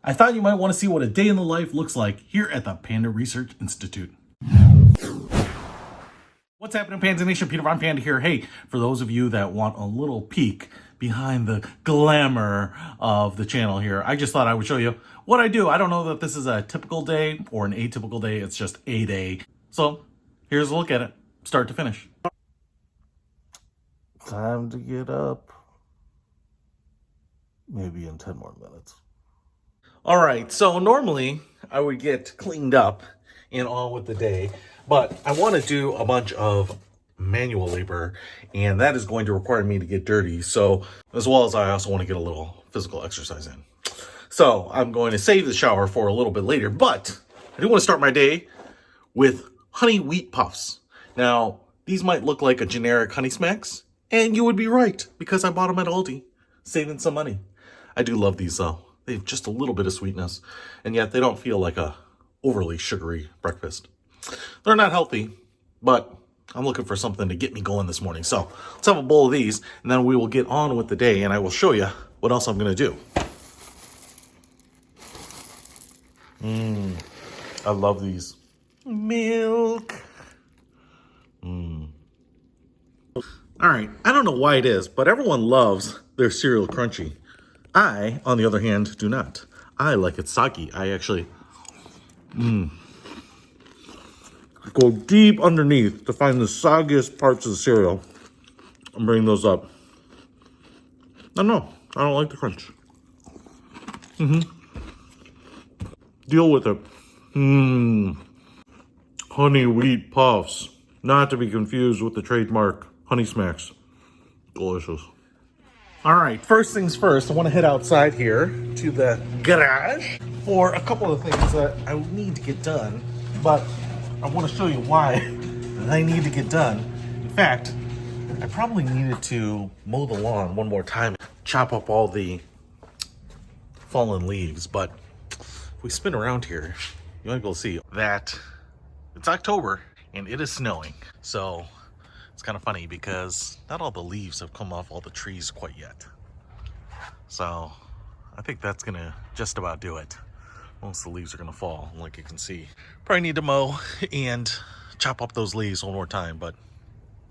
I thought you might want to see what a day in the life looks like here at the Panda Research Institute. What's happening, Panda Nation? Peter von Panda here. Hey, for those of you that want a little peek behind the glamour of the channel here, I just thought I would show you what I do. I don't know that this is a typical day or an atypical day. It's just a day. So here's a look at it, start to finish. Time to get up. Maybe in 10 more minutes. All right, so normally I would get cleaned up and on with the day, but I want to do a bunch of manual labor, and that is going to require me to get dirty. So, as well as I also want to get a little physical exercise in. So, I'm going to save the shower for a little bit later, but I do want to start my day with honey wheat puffs. Now, these might look like a generic Honey Smacks, and you would be right, because I bought them at Aldi, saving some money. I do love these though. They have just a little bit of sweetness, and yet they don't feel like a overly sugary breakfast. They're not healthy, but I'm looking for something to get me going this morning. So let's have a bowl of these, and then we will get on with the day, and I will show you what else I'm going to do. I love these. Milk. All right, I don't know why it is, but everyone loves their cereal crunchy. I, on the other hand, do not. I like it soggy. I actually go deep underneath to find the soggiest parts of the cereal and bring those up. No, I don't like the crunch. Deal with it. Honey wheat puffs. Not to be confused with the trademark Honey Smacks. Delicious. All right, first things first, I want to head outside here to the garage for a couple of things that I need to get done, but I want to show you why I need to get done. In fact, I probably needed to mow the lawn one more time, chop up all the fallen leaves, but if we spin around here, you might be able to see that it's October and it is snowing. So it's kind of funny because not all the leaves have come off all the trees quite yet. So I think that's gonna just about do it. Most of the leaves are gonna fall, like you can see. Probably need to mow and chop up those leaves one more time, but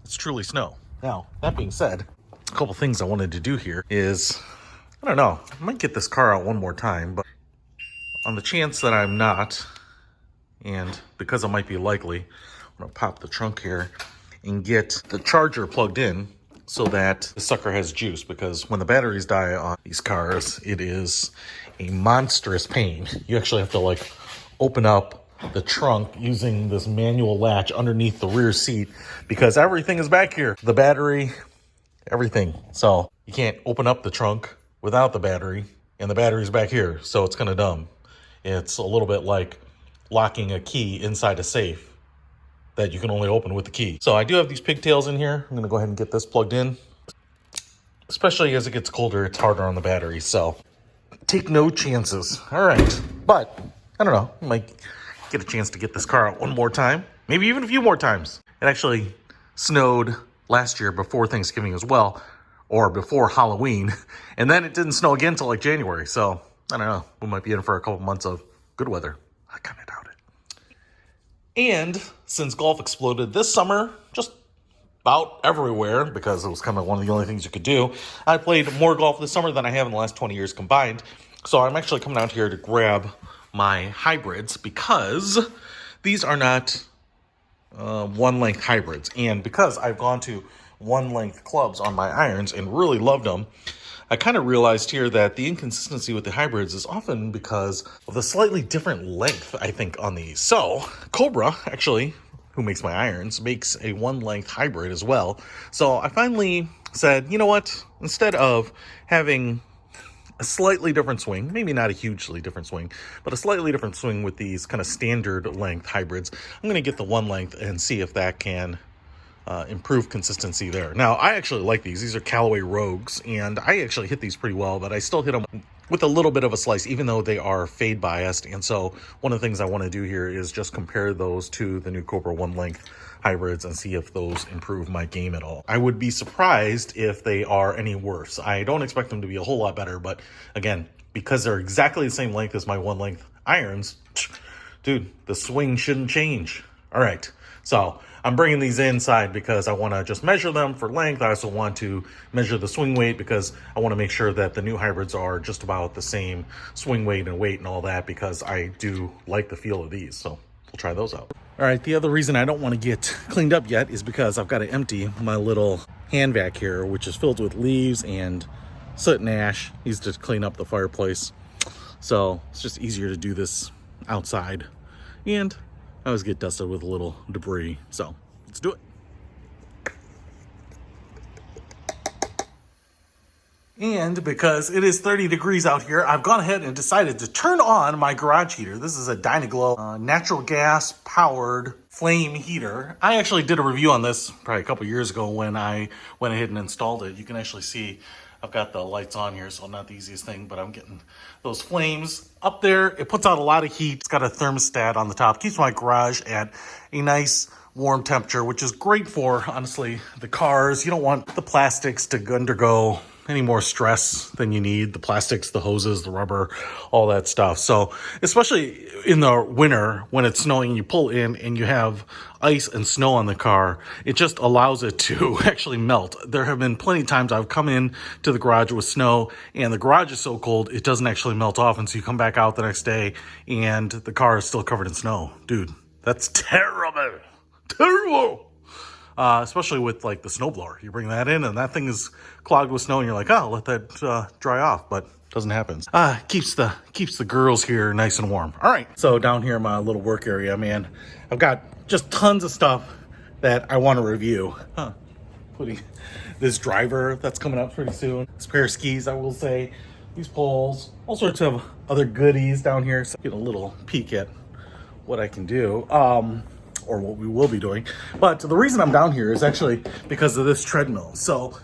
it's truly snow. Now, that being said, a couple things I wanted to do here is, I don't know, I might get this car out one more time, but on the chance that I'm not, and because it might be likely, I'm gonna pop the trunk here and get the charger plugged in so that the sucker has juice, because when the batteries die on these cars, it is a monstrous pain. You actually have to like open up the trunk using this manual latch underneath the rear seat because everything is back here. The battery, everything. So you can't open up the trunk without the battery, and the battery's back here. So it's kind of dumb. It's a little bit like locking a key inside a safe that you can only open with the key. So I do have these pigtails in here. I'm gonna go ahead and get this plugged in. Especially as it gets colder, it's harder on the battery, so take no chances. All right, but I don't know, I might get a chance to get this car out one more time, maybe even a few more times. It actually snowed last year before Thanksgiving as well, or before Halloween, and then it didn't snow again until like January, so I don't know, we might be in for a couple months of good weather. I kind of doubt it. And since golf exploded this summer, just about everywhere, because it was kind of one of the only things you could do, I played more golf this summer than I have in the last 20 years combined. So I'm actually coming out here to grab my hybrids because these are not one-length hybrids. And because I've gone to one-length clubs on my irons and really loved them, I kind of realized here that the inconsistency with the hybrids is often because of the slightly different length, I think, on these. So Cobra, actually, who makes my irons, makes a one-length hybrid as well. So I finally said, you know what? Instead of having a slightly different swing, maybe not a hugely different swing, but a slightly different swing with these kind of standard length hybrids, I'm going to get the one length and see if that can improve consistency there. Now, I actually like these. These are Callaway Rogues, and I actually hit these pretty well, but I still hit them with a little bit of a slice, even though they are fade biased. And so one of the things I want to do here is just compare those to the new Cobra one length hybrids and see if those improve my game at all. I would be surprised if they are any worse. I don't expect them to be a whole lot better, but again, because they're exactly the same length as my one length irons, dude, the swing shouldn't change. All right, so I'm bringing these inside because I want to just measure them for length. I also want to measure the swing weight because I want to make sure that the new hybrids are just about the same swing weight and weight and all that, because I do like the feel of these. So we'll try those out. All right, the other reason I don't want to get cleaned up yet is because I've got to empty my little hand vac here, which is filled with leaves and soot and ash. Needs to clean up the fireplace. So it's just easier to do this outside. And I always get dusted with a little debris. So let's do it. And because it is 30 degrees out here, I've gone ahead and decided to turn on my garage heater. This is a Dynaglow natural gas powered flame heater. I actually did a review on this probably a couple years ago when I went ahead and installed it. You can actually see I've got the lights on here, so not the easiest thing, but I'm getting those flames up there. It puts out a lot of heat. It's got a thermostat on the top. Keeps my garage at a nice warm temperature, which is great for, honestly, the cars. You don't want the plastics to undergo any more stress than you need. The plastics, the hoses, the rubber, all that stuff. So especially in the winter when it's snowing, you pull in and you have ice and snow on the car, it just allows it to actually melt. There have been plenty of times I've come in to the garage with snow and the garage is so cold it doesn't actually melt off, and so you come back out the next day and the car is still covered in snow. Dude, that's terrible. Especially with like the snowblower. You bring that in and that thing is clogged with snow and you're like, oh, let that dry off, but doesn't happen. Keeps the girls here nice and warm. All right, so down here in my little work area, man, I've got just tons of stuff that I want to review. Including this driver that's coming up pretty soon, this pair of skis, I will say, these poles, all sorts of other goodies down here. So get a little peek at what I can do. Or what we will be doing. But the reason I'm down here is actually because of this treadmill. So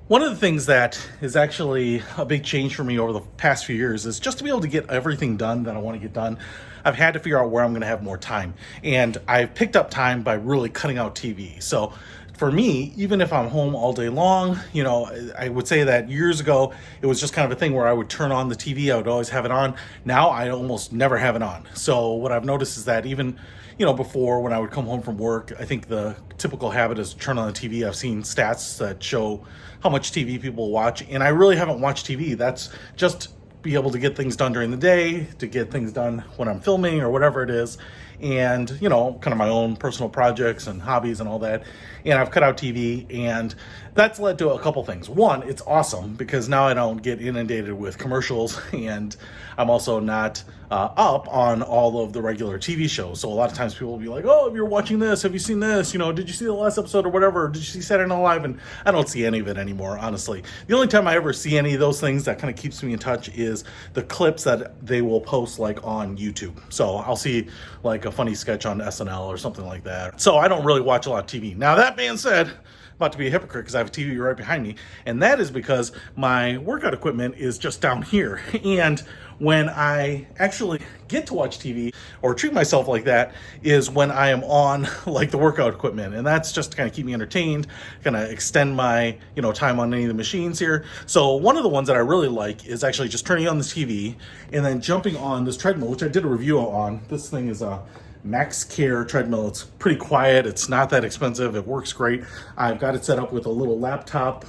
one of the things that is actually a big change for me over the past few years is just to be able to get everything done that I want to get done. I've had to figure out where I'm going to have more time. And I've picked up time by really cutting out TV. So for me, even if I'm home all day long, you know, I would say that years ago, it was just kind of a thing where I would turn on the TV. I would always have it on. Now I almost never have it on. So what I've noticed is that even, you know, before when I would come home from work, I think the typical habit is to turn on the TV. I've seen stats that show how much TV people watch, and I really haven't watched TV. That's just be able to get things done during the day, to get things done when I'm filming or whatever it is. And, you know, kind of my own personal projects and hobbies and all that. And I've cut out TV, and that's led to a couple things. One, it's awesome because now I don't get inundated with commercials, and I'm also not up on all of the regular TV shows. So a lot of times people will be like, oh, if you're watching this, have you seen this? You know, did you see the last episode or whatever? Did you see Saturday Night Live? And I don't see any of it anymore, honestly. The only time I ever see any of those things that kind of keeps me in touch is the clips that they will post like on YouTube. So I'll see like a funny sketch on SNL or something like that. So I don't really watch a lot of TV. Now that being said, I'm about to be a hypocrite because I have a TV right behind me, and that is because my workout equipment is just down here. And when I actually get to watch TV or treat myself like that is when I am on like the workout equipment, and that's just to kind of keep me entertained, kind of extend my, you know, time on any of the machines here. So one of the ones that I really like is actually just turning on the TV and then jumping on this treadmill, which I did a review on. This thing is a Max Care treadmill. It's pretty quiet. It's not that expensive. It works great. I've got it set up with a little laptop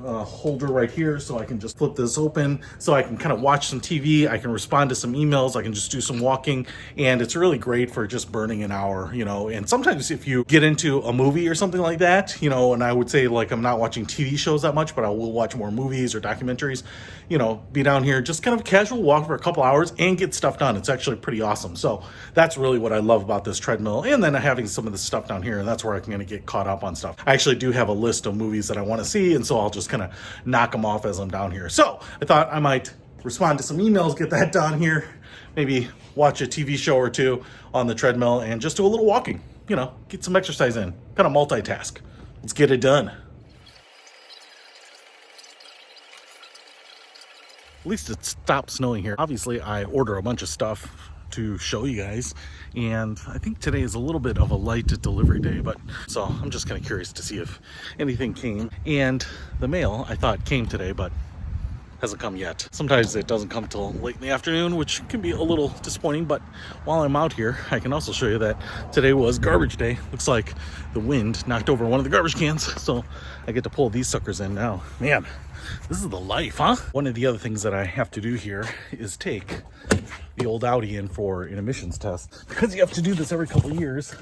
holder right here, so I can just flip this open so I can kind of watch some TV. I can respond to some emails. I can just do some walking, and it's really great for just burning an hour, you know. And sometimes if you get into a movie or something like that, you know, and I would say like I'm not watching TV shows that much, but I will watch more movies or documentaries, you know, be down here, just kind of casual walk for a couple hours and get stuff done. It's actually pretty awesome. So that's really what I love about this treadmill, and then having some of the stuff down here, and that's where I can kind of get caught up on stuff. I actually do have a list of movies that I want to see, and so I'll just kind of knock them off as I'm down here. So I thought I might respond to some emails, get that done here, maybe watch a TV show or two on the treadmill, and just do a little walking, you know, get some exercise in, kind of multitask. Let's get it done. At least it stopped snowing here. Obviously, I order a bunch of stuff to show you guys, and I think today is a little bit of a light delivery day, but so I'm just kind of curious to see if anything came. And the mail I thought came today, but hasn't come yet. Sometimes it doesn't come till late in the afternoon, which can be a little disappointing, but while I'm out here, I can also show you that today was garbage day. Looks like the wind knocked over one of the garbage cans, so I get to pull these suckers in now. Man, this is the life, huh? One of the other things that I have to do here is take the old Audi in for an emissions test, because you have to do this every couple of years,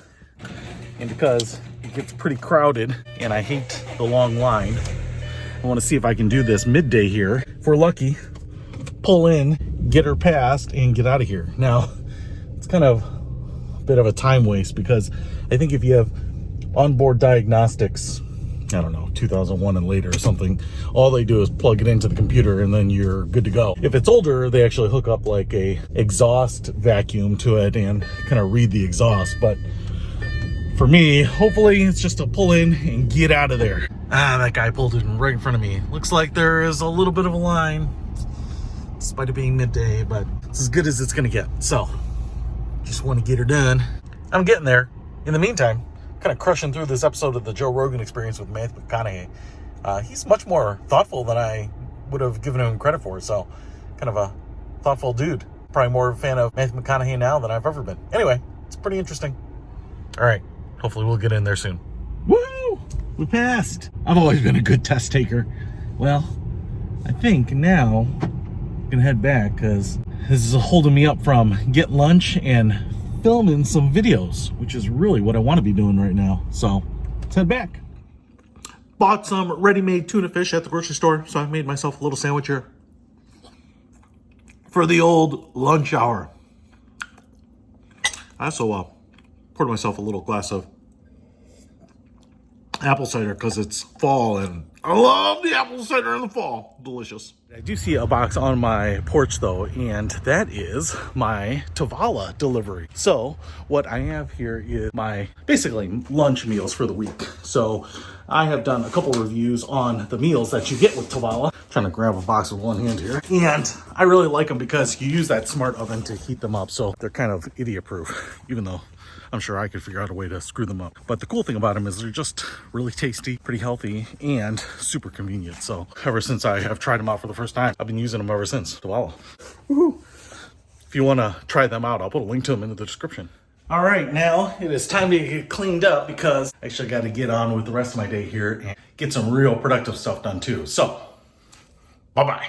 and because it gets pretty crowded and I hate the long line. I want to see if I can do this midday here. If we're lucky, pull in, get her passed, and get out of here. Now, it's kind of a bit of a time waste, because I think if you have onboard diagnostics, I don't know, 2001 and later or something, all they do is plug it into the computer and then you're good to go. If it's older, they actually hook up like a exhaust vacuum to it and kind of read the exhaust. But for me, hopefully it's just a pull in and get out of there. Ah, that guy pulled it right in front of me. Looks like there is a little bit of a line, despite it being midday, but it's as good as it's gonna get. So, just want to get her done. I'm getting there. In the meantime, kind of crushing through this episode of the Joe Rogan Experience with Matthew McConaughey. He's much more thoughtful than I would have given him credit for, so kind of a thoughtful dude. Probably more of a fan of Matthew McConaughey now than I've ever been. Anyway, it's pretty interesting. All right, hopefully we'll get in there soon. Woo! We passed. I've always been a good test taker. Well, I think now I'm gonna head back, because this is holding me up from getting lunch and filming some videos, which is really what I want to be doing right now. So let's head back. Bought some ready-made tuna fish at the grocery store, so I made myself a little sandwich here for the old lunch hour. I also poured myself a little glass of apple cider, because it's fall and I love the apple cider in the fall. Delicious. I do see a box on my porch though, and that is my Tovala delivery. So what I have here is my basically lunch meals for the week. So I have done a couple reviews on the meals that you get with Tovala. Trying to grab a box with one hand here. And I really like them because you use that smart oven to heat them up. So they're kind of idiot proof, even though I'm sure I could figure out a way to screw them up. But the cool thing about them is they're just really tasty, pretty healthy, and super convenient. So ever since I have tried them out for the first time, I've been using them ever since. Tovala. Woohoo! If you want to try them out, I'll put a link to them in the description. All right, now it is time to get cleaned up, because I actually got to get on with the rest of my day here and get some real productive stuff done too. So, bye-bye.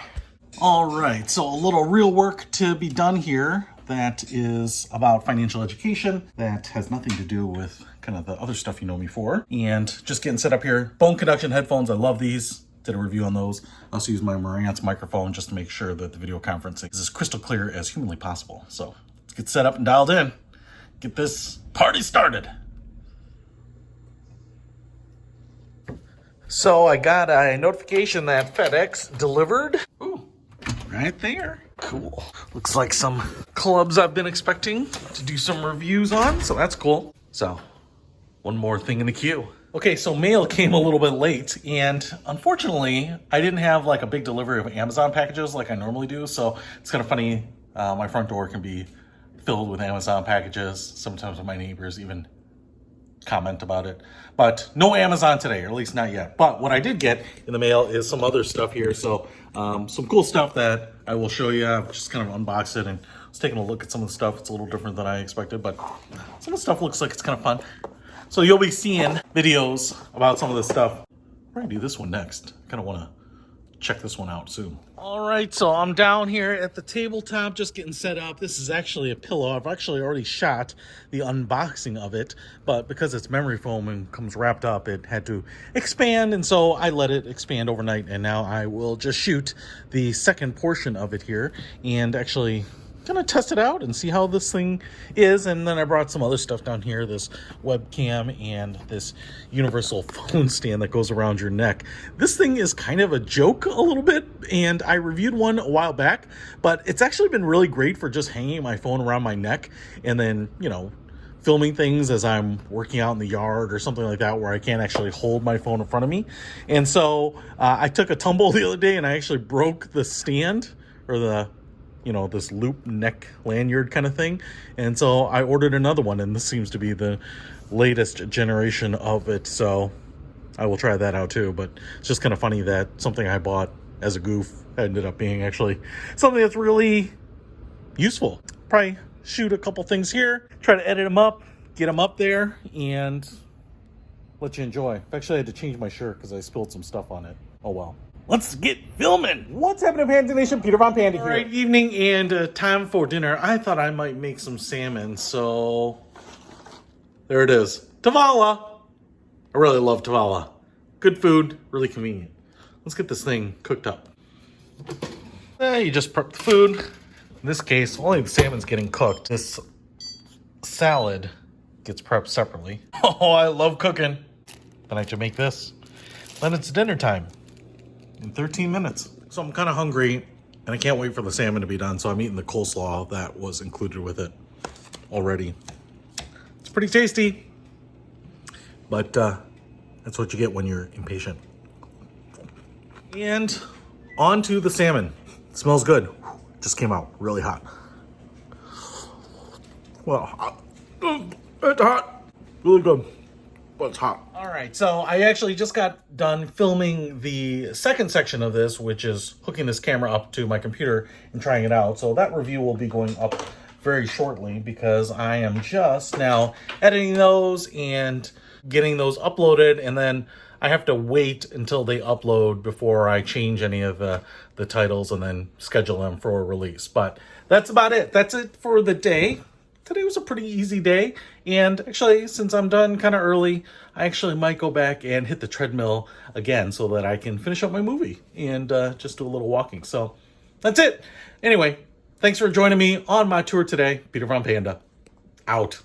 All right, so a little real work to be done here. That is about financial education. That has nothing to do with kind of the other stuff you know me for. And just getting set up here. Bone conduction headphones, I love these. Did a review on those. I also use my Marantz microphone just to make sure that the video conferencing is as crystal clear as humanly possible. So let's get set up and dialed in. Get this party started. So I got a notification that FedEx delivered. Ooh, right there. Cool. Looks like some clubs I've been expecting to do some reviews on, so that's cool. So, one more thing in the queue. Okay, so mail came a little bit late, and unfortunately, I didn't have like a big delivery of Amazon packages like I normally do, so it's kind of funny. My front door can be filled with Amazon packages. Sometimes my neighbors even comment about it, but no Amazon today, or at least not yet. But what I did get in the mail is some other stuff here. So some cool stuff that I will show you. I've just kind of unboxed it and was taking a look at some of the stuff. It's a little different than I expected, but some of the stuff looks like it's kind of fun. So you'll be seeing videos about some of this stuff. We're gonna do this one next. Kind of want to check this one out soon. All right, so I'm down here at the tabletop just getting set up. This is actually a pillow. I've actually already shot the unboxing of it, but because it's memory foam and comes wrapped up, it had to expand, and so I let it expand overnight, and now I will just shoot the second portion of it here and actually gonna test it out and see how this thing is. And then I brought some other stuff down here, this webcam and this universal phone stand that goes around your neck. This thing is kind of a joke a little bit, and I reviewed one a while back, but it's actually been really great for just hanging my phone around my neck and then, you know, filming things as I'm working out in the yard or something like that, where I can't actually hold my phone in front of me. And so I took a tumble the other day and I actually broke the stand, or the, you know, this loop neck lanyard kind of thing. And so I ordered another one, and this seems to be the latest generation of it. So I will try that out too. But it's just kind of funny that something I bought as a goof ended up being actually something that's really useful. Probably shoot a couple things here, try to edit them up, get them up there, and let you enjoy. Actually, I had to change my shirt because I spilled some stuff on it. Oh well. Let's get filming. What's happening, Panda Nation? Peter von Panda here. All right, evening and time for dinner. I thought I might make some salmon, so there it is. Tovala. I really love Tovala. Good food, really convenient. Let's get this thing cooked up. You just prep the food. In this case, only the salmon's getting cooked. This salad gets prepped separately. Oh, I love cooking. Then I should make this. Then it's dinner time in 13 minutes. So I'm kind of hungry, and I can't wait for the salmon to be done. So I'm eating the coleslaw that was included with it already. It's pretty tasty, but that's what you get when you're impatient. And on to the salmon. It smells good. Just came out really hot. Well, it's hot. Really good, but it's hot. All right, so I actually just got done filming the second section of this, which is hooking this camera up to my computer and trying it out. So that review will be going up very shortly because I am just now editing those and getting those uploaded, and then I have to wait until they upload before I change any of the titles and then schedule them for a release. But that's about it. That's it for the day. Today was a pretty easy day, and actually, since I'm done kind of early, I actually might go back and hit the treadmill again so that I can finish up my movie and just do a little walking. So that's it. Anyway, thanks for joining me on my tour today. Peter von Panda, out.